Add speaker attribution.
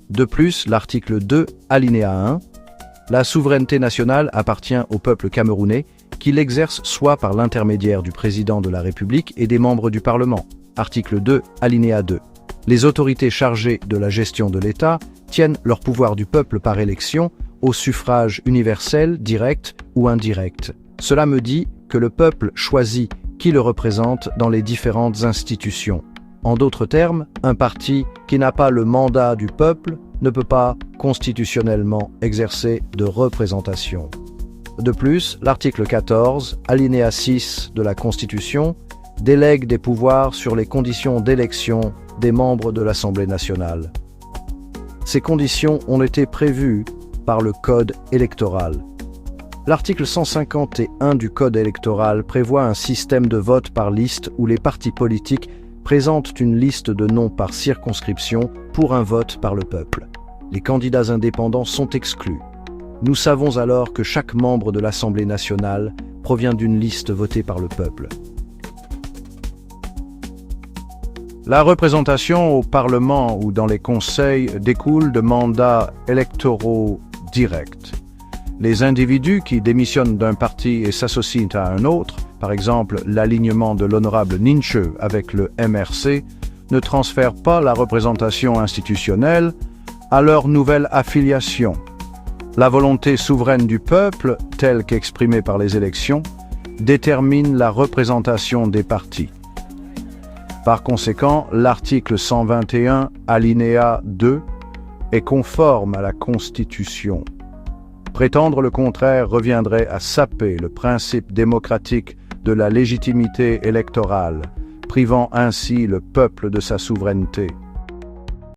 Speaker 1: De plus, l'article 2, alinéa 1, la souveraineté nationale appartient au peuple camerounais qui l'exerce soit par l'intermédiaire du président de la République et des membres du Parlement. Article 2, alinéa 2. Les autorités chargées de la gestion de l'État tiennent leur pouvoir du peuple par élection au suffrage universel, direct ou indirect. Cela me dit que le peuple choisit qui le représente dans les différentes institutions. En d'autres termes, un parti qui n'a pas le mandat du peuple ne peut pas constitutionnellement exercer de représentation. De plus, l'article 14, alinéa 6 de la Constitution, délègue des pouvoirs sur les conditions d'élection des membres de l'Assemblée nationale. Ces conditions ont été prévues par le Code électoral. L'article 151 du Code électoral prévoit un système de vote par liste où les partis politiques présentent une liste de noms par circonscription pour un vote par le peuple. Les candidats indépendants sont exclus. Nous savons alors que chaque membre de l'Assemblée nationale provient d'une liste votée par le peuple. La représentation au Parlement ou dans les conseils découle de mandats électoraux directs. Les individus qui démissionnent d'un parti et s'associent à un autre, par exemple l'alignement de l'honorable Ninche avec le MRC, ne transfèrent pas la représentation institutionnelle à leur nouvelle affiliation. La volonté souveraine du peuple, telle qu'exprimée par les élections, détermine la représentation des partis. Par conséquent, l'article 121, alinéa 2, est conforme à la Constitution. Prétendre le contraire reviendrait à saper le principe démocratique de la légitimité électorale, privant ainsi le peuple de sa souveraineté.